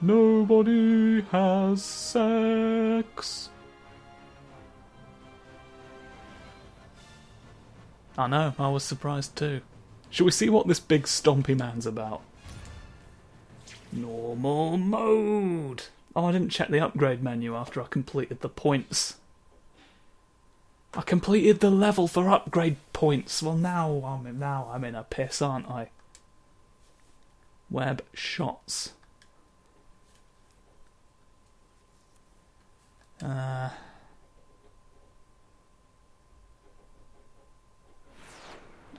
Nobody has sex. I know, I was surprised too. Shall we see what this big stompy man's about? Normal mode! Oh, I didn't check the upgrade menu after I completed the points. I completed the level for upgrade points. Well, now I'm in a piss, aren't I? Web shots.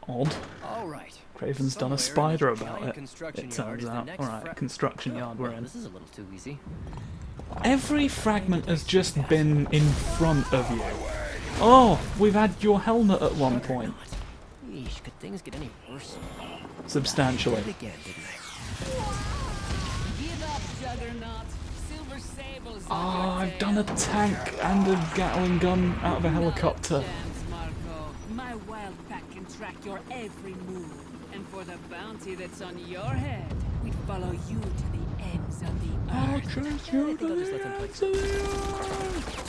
Odd. All right. Craven's done a spider about it, it turns out. Alright, construction yard we're in. This is a little too easy. Every fragment has just been in front of you. Oh, we've had your helmet at one point. Yeesh, could things get any worse? Substantially. Again, didn't Oh, I've done a tank and a Gatling gun out of a helicopter. My wild pack can track your every move, and for the bounty that's on your head, we follow you to the ends of the I'll earth. trace you to I'll just the let them ends of the earth.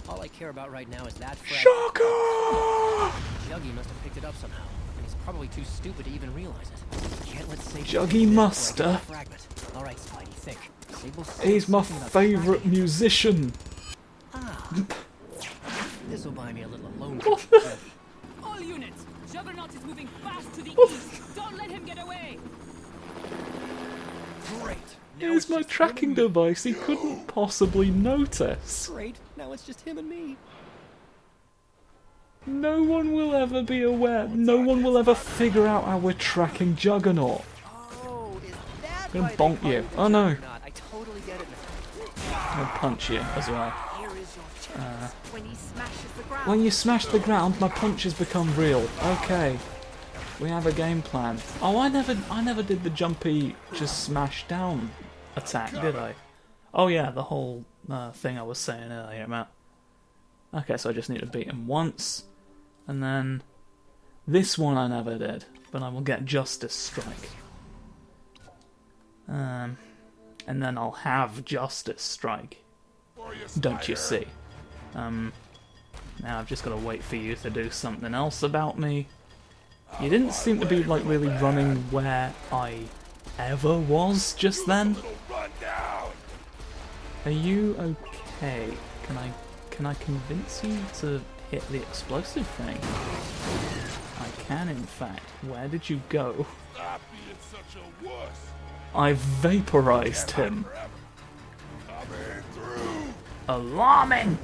All I care about right now is that frag. Shocker! Juggy must have picked it up somehow, and he's probably too stupid to even realize it. Can't let Sable Juggy take this Muster. fragment. All right, Spidey, think. Sable He's my something about favourite fragment. musician. This will buy me a little alone. All units, Juggernaut is moving fast to the east. Don't let him get away. Great. Here's my tracking device he couldn't possibly notice. Great. Now it's just him and me. No one will ever be aware. No one will ever figure out how we're tracking Juggernaut. Oh, is that I'm gonna bonk you. Oh no. I totally get it I'll punch you as well. Here is your chance. When he smashes the ground. When you smash the ground, my punches become real. Okay. We have a game plan. Oh, I never did the jumpy just smash down attack, did I? Oh yeah, the whole thing I was saying earlier, Matt. Okay, so I just need to beat him once, and then this one I never did, but I will get Justice Strike. And then I'll have Justice Strike. Don't you see? Now I've just got to wait for you to do something else about me. You didn't seem to be like really running where I ever was just then. Are you okay? Can I convince you to hit the explosive thing? I can, in fact. Where did you go? I vaporized him. Alarming!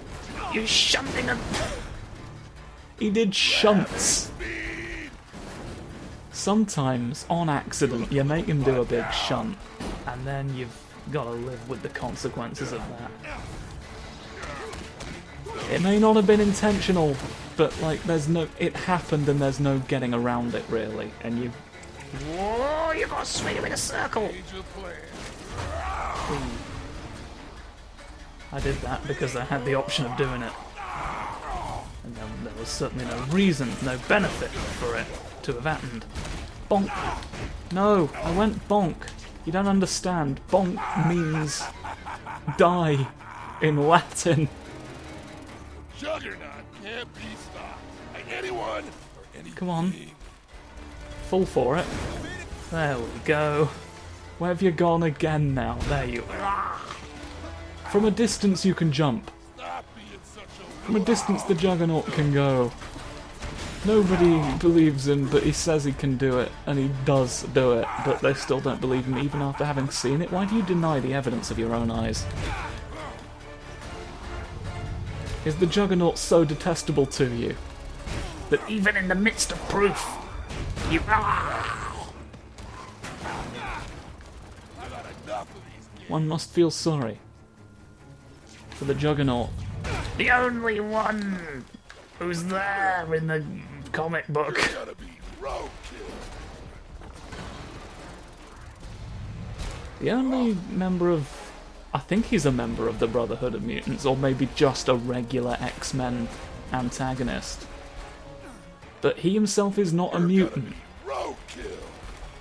You're shunting a... He did shunts. Sometimes, on accident, you make him do a big shunt, and then you've got to live with the consequences of that. It may not have been intentional, but like, it happened and there's no getting around it really, and you... Whoa, you got to swing him in a circle! I did that because I had the option of doing it. And there was certainly no reason, no benefit for it to have happened. Bonk! No, I went bonk. You don't understand. Bonk means die in Latin. Juggernaut can't be stopped by anyone or anything. Come on. Full for it. There we go. Where have you gone again now? There you are. From a distance you can jump. From a distance the Juggernaut can go. Nobody believes him, but he says he can do it, and he does do it, but they still don't believe him even after having seen it. Why do you deny the evidence of your own eyes? Is the Juggernaut so detestable to you that even in the midst of proof, you... One must feel sorry for the Juggernaut. The only one who's there in the comic book. The only member of... I think he's a member of the Brotherhood of Mutants, or maybe just a regular X-Men antagonist. But he himself is not a mutant.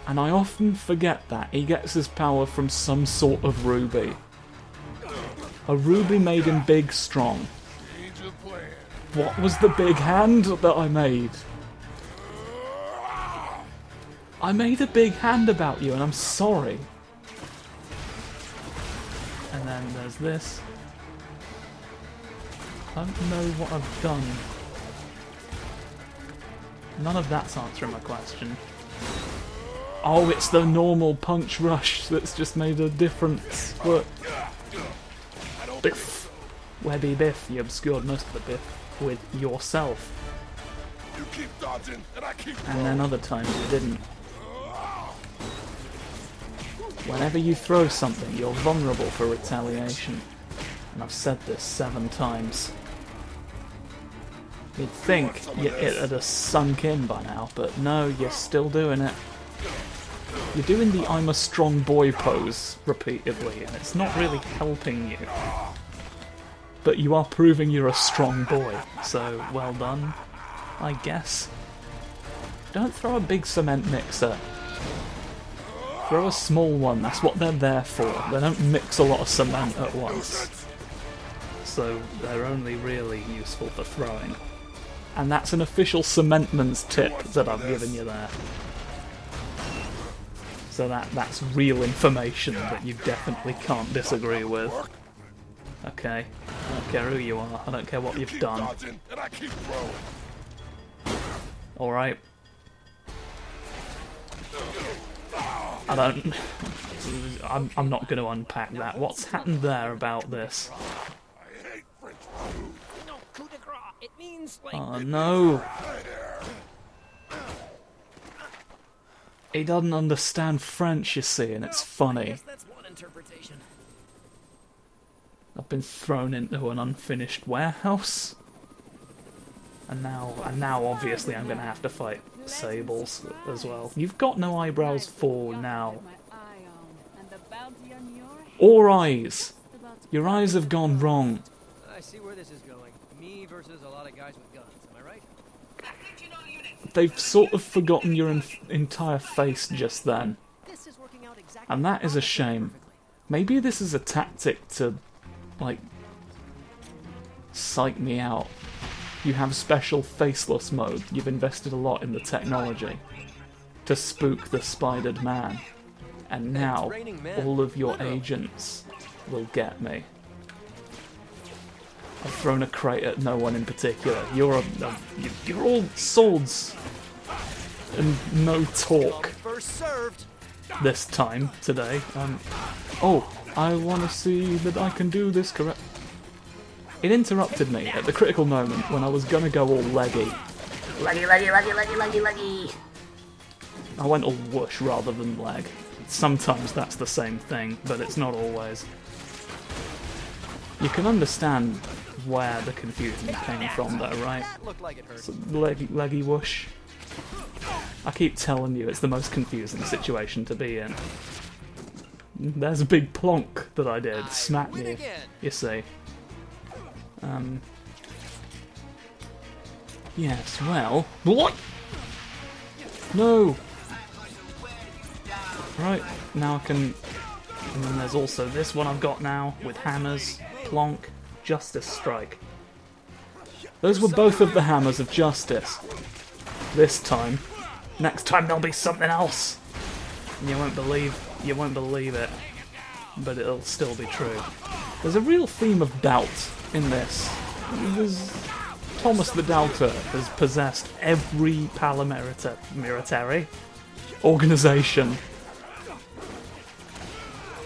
And I often forget that he gets his power from some sort of ruby. A ruby made him big, strong. Change of plan. What was the big hand that I made? I made a big hand about you, and I'm sorry. And then there's this. I don't know what I've done. None of that's answering my question. Oh, it's the normal punch rush that's just made a difference. Look. Biff. Webby Biff, you obscured most of the Biff with yourself. You keep dodging, and I keep And then other times you didn't. Whenever you throw something, you're vulnerable for retaliation. And I've said this 7 times. You'd think it had have sunk in by now, but no, you're still doing it. You're doing the I'm a strong boy pose repeatedly, and it's not really helping you. But you are proving you're a strong boy, so well done, I guess. Don't throw a big cement mixer. Throw a small one, that's what they're there for. They don't mix a lot of cement at once. So they're only really useful for throwing. And that's an official cementman's tip that I've given you there. So that's real information that you definitely can't disagree with. Okay, I don't care who you are, I don't care what you've done. Alright. I'm not going to unpack that. What's happened there about this? Oh no! He doesn't understand French, you see, and it's funny. I've been thrown into an unfinished warehouse, and now obviously I'm going to have to fight sables as well. You've got no eyebrows for now. Or eyes. Your eyes have gone wrong. I see where this is going. Me versus a lot of guys with guns, am I right? They've sort of forgotten your entire face just then. And that is a shame. Maybe this is a tactic to, like, psych me out. You have special faceless mode. You've invested a lot in the technology to spook the spidered man. And now, all of your agents will get me. I've thrown a crate at no one in particular. You're all swords and no talk. This time today. Oh, I want to see that I can do this correct. It interrupted me at the critical moment when I was gonna go all leggy. Leggy. I went all whoosh rather than leg. Sometimes that's the same thing, but it's not always. You can understand where the confusion came from though, right? So, leggy whoosh. I keep telling you it's the most confusing situation to be in. There's a big plonk that I did, smack you see. Yes, well... What? No! Right, now I can... And then there's also this one I've got now, with hammers, plonk, justice strike. Those were both of the hammers of justice. This time. Next time there'll be something else! And you won't believe it. But it'll still be true. There's a real theme of doubt in this. Thomas the Doubter has possessed every paramilitary organisation.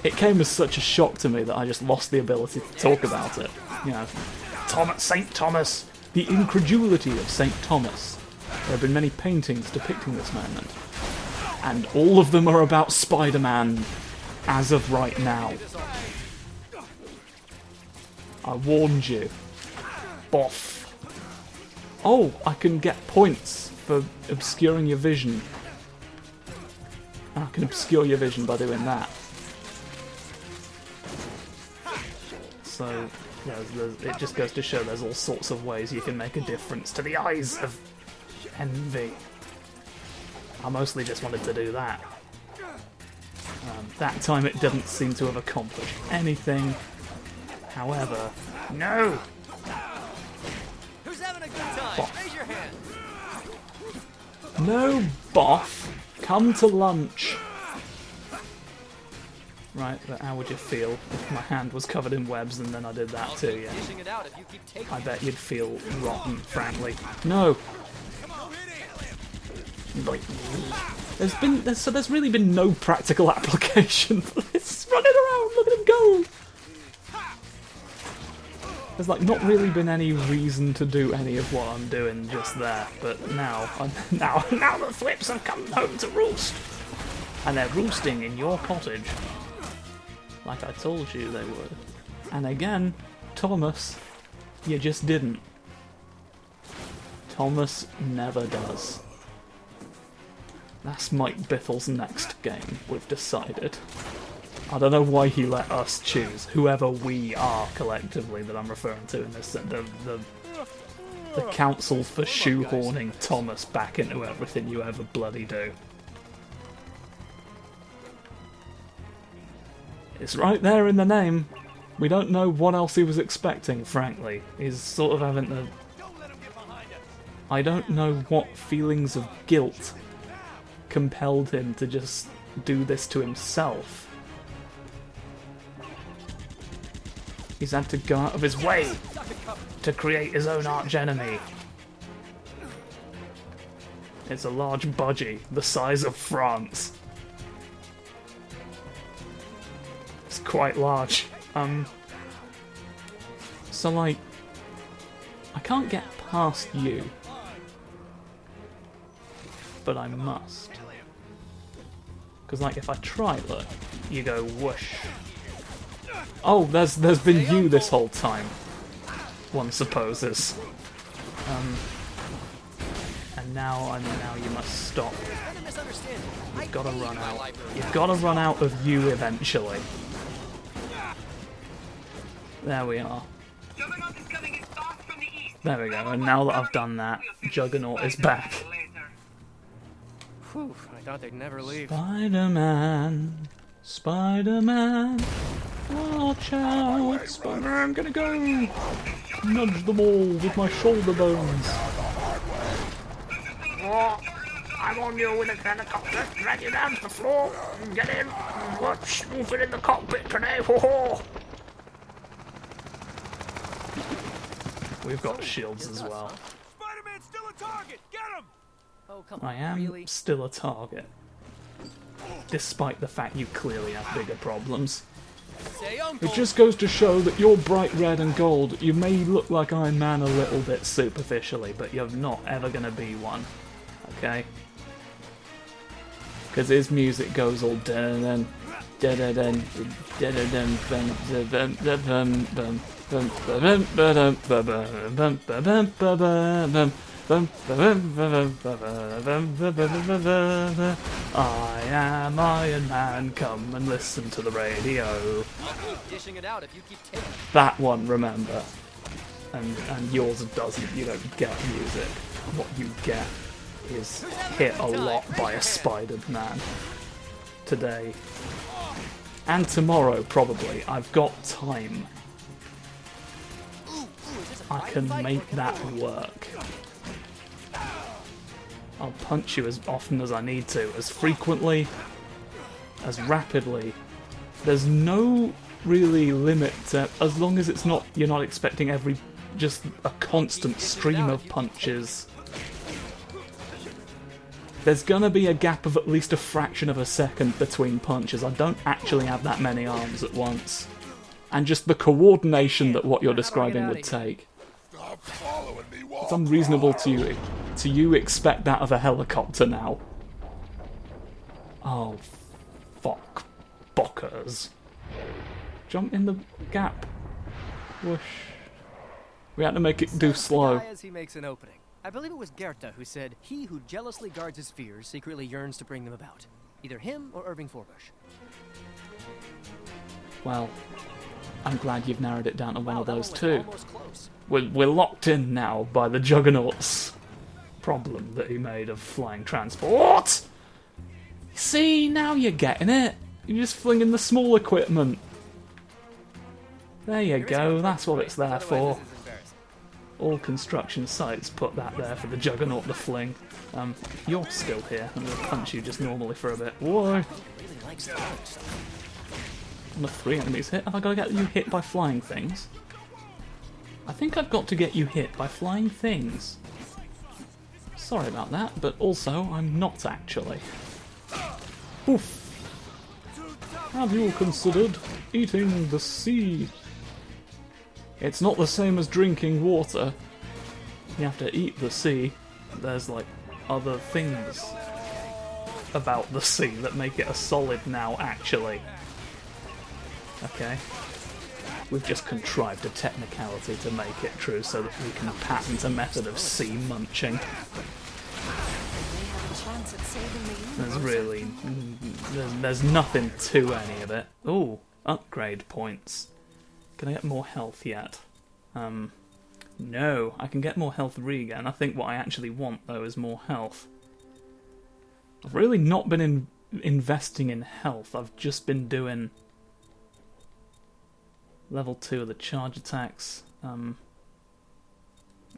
It came as such a shock to me that I just lost the ability to talk about it. You know, St. Thomas, the incredulity of St. Thomas. There have been many paintings depicting this moment. And all of them are about Spider-Man as of right now. I warned you. Boff. Oh, I can get points for obscuring your vision. I can obscure your vision by doing that. So, it just goes to show there's all sorts of ways you can make a difference to the eyes of envy. I mostly just wanted to do that. That time it didn't seem to have accomplished anything. However, no! Who's having a good time? Raise your hand. No, boff! Come to lunch! Right, but how would you feel if my hand was covered in webs and then I did that to you? Dishing it out if you keep taking I bet you'd feel rotten, frankly. No! There's really been no practical application for this. Running around, look at him go! There's like not really been any reason to do any of what I'm doing just there, but now the Thwips have come home to roost, and they're roosting in your cottage, like I told you they would. And again, Thomas, you just didn't. Thomas never does. That's Mike Biffle's next game, we've decided. I don't know why he let us choose, whoever we are collectively that I'm referring to in this, the council for shoehorning Thomas back into everything you ever bloody do. It's right there in the name. We don't know what else he was expecting, frankly. He's sort of having the... I don't know what feelings of guilt compelled him to just do this to himself. He's had to go out of his way to create his own archenemy. It's a large budgie, the size of France. It's quite large. So like, I can't get past you, but I must. Because like, if I try, look, you go whoosh. Oh, there's been you this whole time, one supposes. And now you must stop. You've got to run out. You've got to run out of you eventually. There we are. There we go. And now that I've done that, Juggernaut is back. Whew, I thought they'd never leave. Spider-Man, Spider-Man, watch out! Spider-Man, gonna go! Nudge them all with my shoulder bones. I'm on you with a helicopter, drag you down to the floor, get in, watch, moving in the cockpit today, ho-ho! We've got shields as well. Spider-Man's still a target! Get him! Oh, come I on, am really? still a target, despite the fact you clearly have bigger problems. Say uncle. It just goes to show that you're bright red and gold. You may look like Iron Man a little bit superficially, but you're not ever going to be one, okay? Because his music goes all dun dun dun dun dun dun dun dun. I am Iron Man, come and listen to the radio. I'll keep dishing it out if you keep taking it. That one, remember. And yours doesn't, you don't get music. What you get is hit a lot by a Spider-Man. Today. And tomorrow, probably. I've got time. I can make that work. I'll punch you as often as I need to, as frequently, as rapidly. There's no really limit to, as long as it's not, you're not expecting just a constant stream of punches. There's gonna be a gap of at least a fraction of a second between punches. I don't actually have that many arms at once. And just the coordination that what you're describing would take. Stop following me, Walt. It's unreasonable to you expect that of a helicopter now. Oh, fuck. Bockers. Jump in the gap. Whoosh. We had to make it do slow. As he makes an opening. I believe it was Goethe who said, "He who jealously guards his fears secretly yearns to bring them about." Either him or Irving Forbush. Well, I'm glad you've narrowed it down to one of That those was two. almost close. We're locked in now by the Juggernaut's problem that he made of flying transport. See, now you're getting it. You're just flinging the small equipment. There you go, that's what it's there for. All construction sites put that there for the Juggernaut to fling. You're still here. I'm going to punch you just normally for a bit. Whoa! On the 3 enemies hit. Have I got to get you hit by flying things? I think I've got to get you hit by flying things. Sorry about that, but also I'm not actually. Oof! Have you considered eating the sea? It's not the same as drinking water. You have to eat the sea. There's like other things about the sea that make it a solid now, actually. Okay. We've just contrived a technicality to make it true so that we can patent a method of sea munching. There's really... There's nothing to any of it. Ooh, upgrade points. Can I get more health yet? No, I can get more health regen. I think what I actually want, though, is more health. I've really not been investing in health. I've just been doing level 2 of the charge attacks.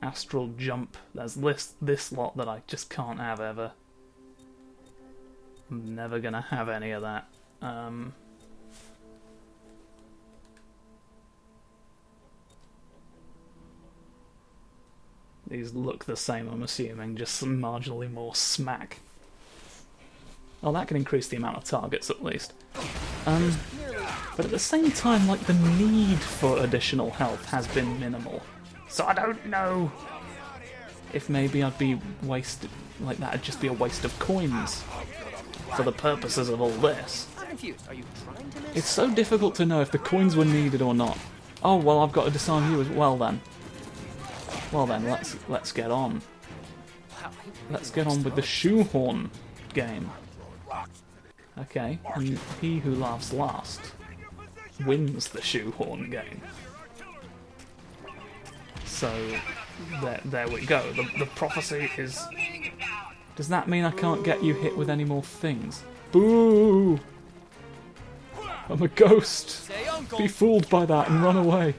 Astral jump. There's this lot that I just can't have ever. I'm never gonna have any of that. These look the same, I'm assuming, just some marginally more smack. Oh, that can increase the amount of targets at least. But at the same time, like, the need for additional health has been minimal. So I don't know if maybe I'd be wasted, like that'd just be a waste of coins for the purposes of all this. I'm confused. Are you trying to miss? It's so difficult to know if the coins were needed or not. Oh, well, I've got to disarm you as well then. Well then, let's get on. Let's get on with the shoehorn game. Okay, and he who laughs last wins the shoehorn game. So, there we go. The prophecy is... Does that mean I can't get you hit with any more things? Boo! I'm a ghost! Be fooled by that and run away.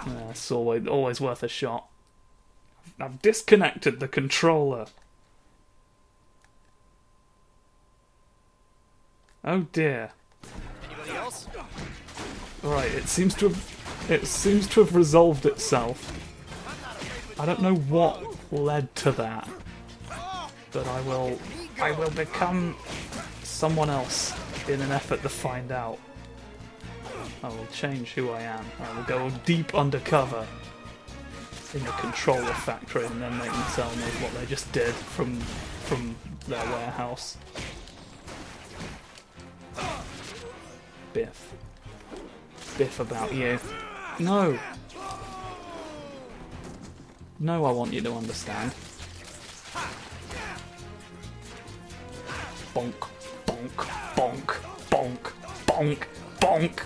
Yeah, it's always worth a shot. I've disconnected the controller. Oh dear. Anybody else? Right, it seems to have resolved itself. I don't know what led to that, but I will become someone else in an effort to find out. I will change who I am. I will go deep undercover in the controller factory, and then they can tell me what they just did from their warehouse. Biff. Biff about you. No! No, I want you to understand. Bonk, bonk, bonk, bonk, bonk, bonk!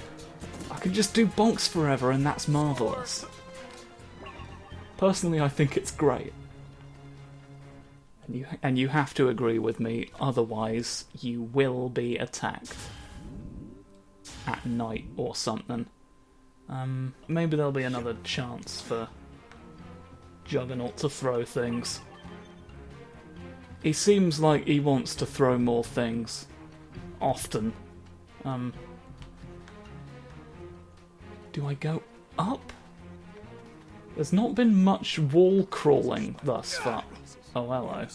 I can just do bonks forever and that's marvellous. Personally, I think it's great. And you have to agree with me, otherwise you will be attacked. At night or something. Maybe there'll be another chance for Juggernaut to throw things. He seems like he wants to throw more things. Often. Do I go up? There's not been much wall crawling thus far. Oh, hello.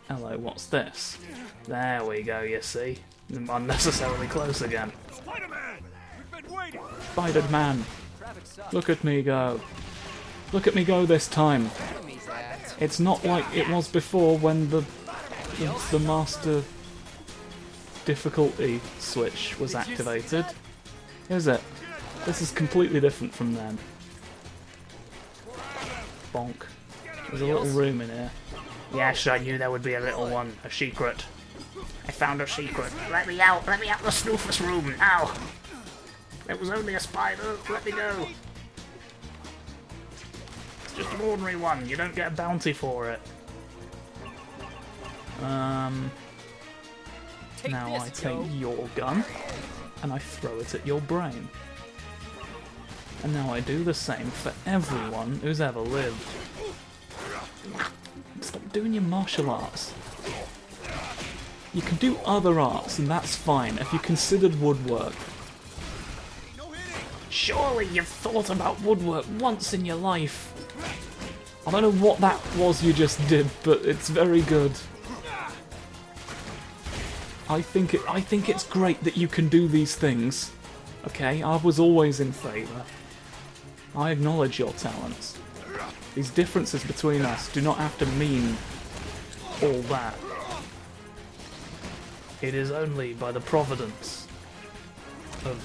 Hello, what's this? There we go, you see. I'm unnecessarily close again. Spider-Man! We've been waiting! Spider-Man! Look at me go. Look at me go this time. It's not like it was before when the master difficulty switch was activated. Is it? This is completely different from then. Bonk. There's a little room in here. Yes, I knew there would be a little one. A secret. I found a secret. Let me out the snoofus room, now! It was only a spider, let me go! It's just an ordinary one, you don't get a bounty for it. Take Now this, I take yo. your gun, and I throw it at your brain. And now I do the same for everyone who's ever lived. Stop doing your martial arts. You can do other arts, and that's fine, if you considered woodwork. Surely you've thought about woodwork once in your life. I don't know what that was you just did, but it's very good. I think it's great that you can do these things. Okay, I was always in favour. I acknowledge your talents. These differences between us do not have to mean all that. It is only by the providence of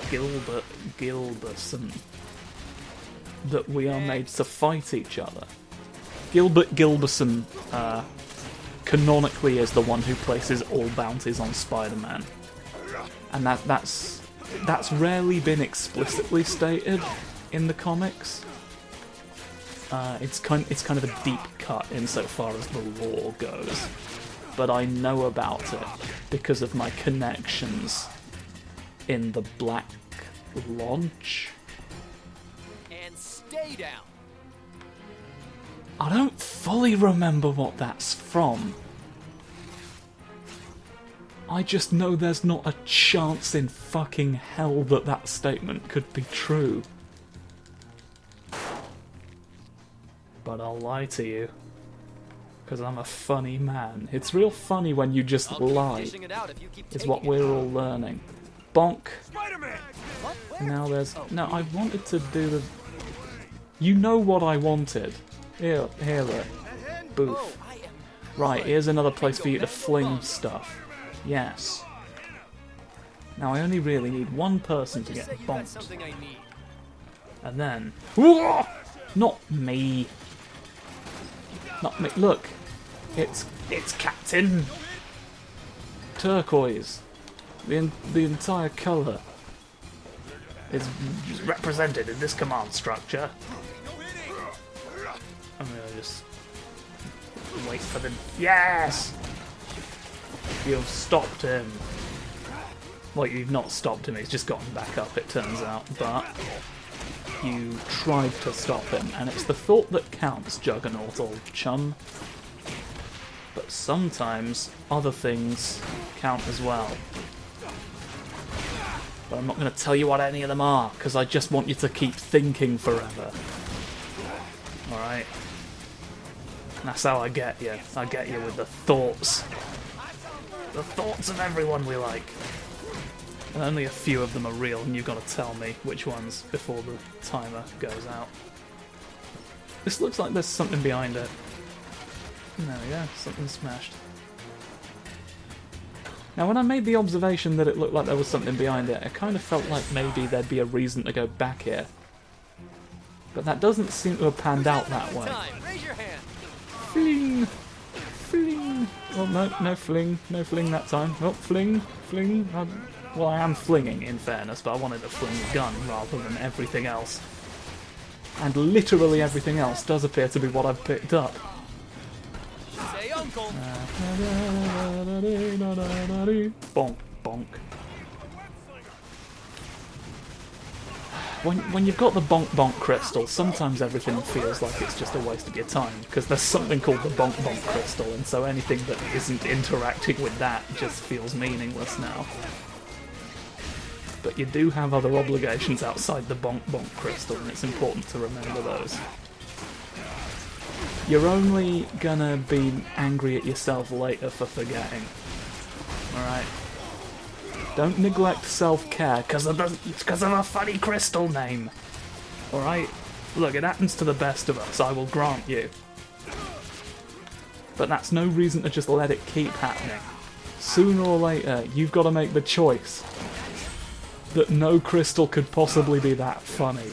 Gilbert Gilbertson that we are made to fight each other. Gilbert Gilbertson canonically is the one who places all bounties on Spider-Man, and that's rarely been explicitly stated in the comics. It's kind of a deep cut insofar as the lore goes, but I know about it because of my connections in the Black Lodge. And stay down. I don't fully remember what that's from. I just know there's not a chance in fucking hell that that statement could be true. But I'll lie to you, because I'm a funny man. It's real funny when you just lie, is what we're all learning. Bonk. Now there's... No, I wanted to do the... You know what I wanted. Here, look. Booth. Right, here's another place for you to fling stuff. Yes. Now I only really need one person to get bonked. And then... Whoa! Not me. Not me. Look. It's Captain Turquoise. The entire colour is represented in this command structure. I'm gonna just wait for the... Yes! You've stopped him. Well, you've not stopped him, he's just gotten back up, it turns out, but you tried to stop him, and it's the thought that counts, Juggernaut, old chum. But sometimes other things count as well. But I'm not going to tell you what any of them are, because I just want you to keep thinking forever. Alright? That's how I get you. I get you with the thoughts. The thoughts of everyone we like. And only a few of them are real, and you've got to tell me which ones before the timer goes out. This looks like there's something behind it. There we go, something smashed. Now when I made the observation that it looked like there was something behind it, I kind of felt like maybe there'd be a reason to go back here. But that doesn't seem to have panned out that way. Fling! Fling! Oh no fling. No fling that time. Oh, fling! Fling! Well, I am flinging, in fairness, but I wanted to fling the gun rather than everything else. And literally everything else does appear to be what I've picked up. Say uncle. Bonk, bonk. When you've got the Bonk-Bonk crystal, sometimes everything feels like it's just a waste of your time, because there's something called the Bonk-Bonk crystal, and so anything that isn't interacting with that just feels meaningless now. But you do have other obligations outside the Bonk-Bonk crystal, and it's important to remember those. You're only gonna be angry at yourself later for forgetting. Alright? Don't neglect self-care because of a funny crystal name. Alright? Look, it happens to the best of us, I will grant you. But that's no reason to just let it keep happening. Sooner or later, you've got to make the choice that no crystal could possibly be that funny.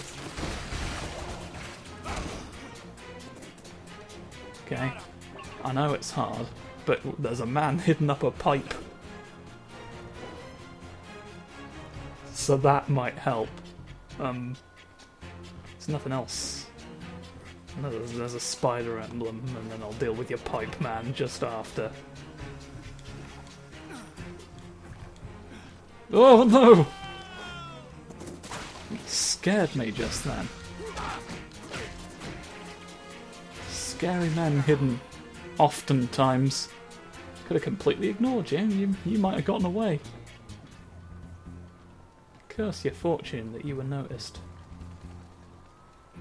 Okay? I know it's hard, but there's a man hidden up a pipe. So that might help. There's nothing else. No, there's a spider emblem, and then I'll deal with your pipe man just after. Oh no! He scared me just then. Scary men hidden oftentimes. Could have completely ignored you. You might have gotten away. Curse your fortune that you were noticed.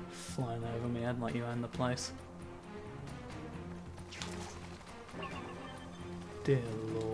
Flying over my head like you own the place. Dear Lord.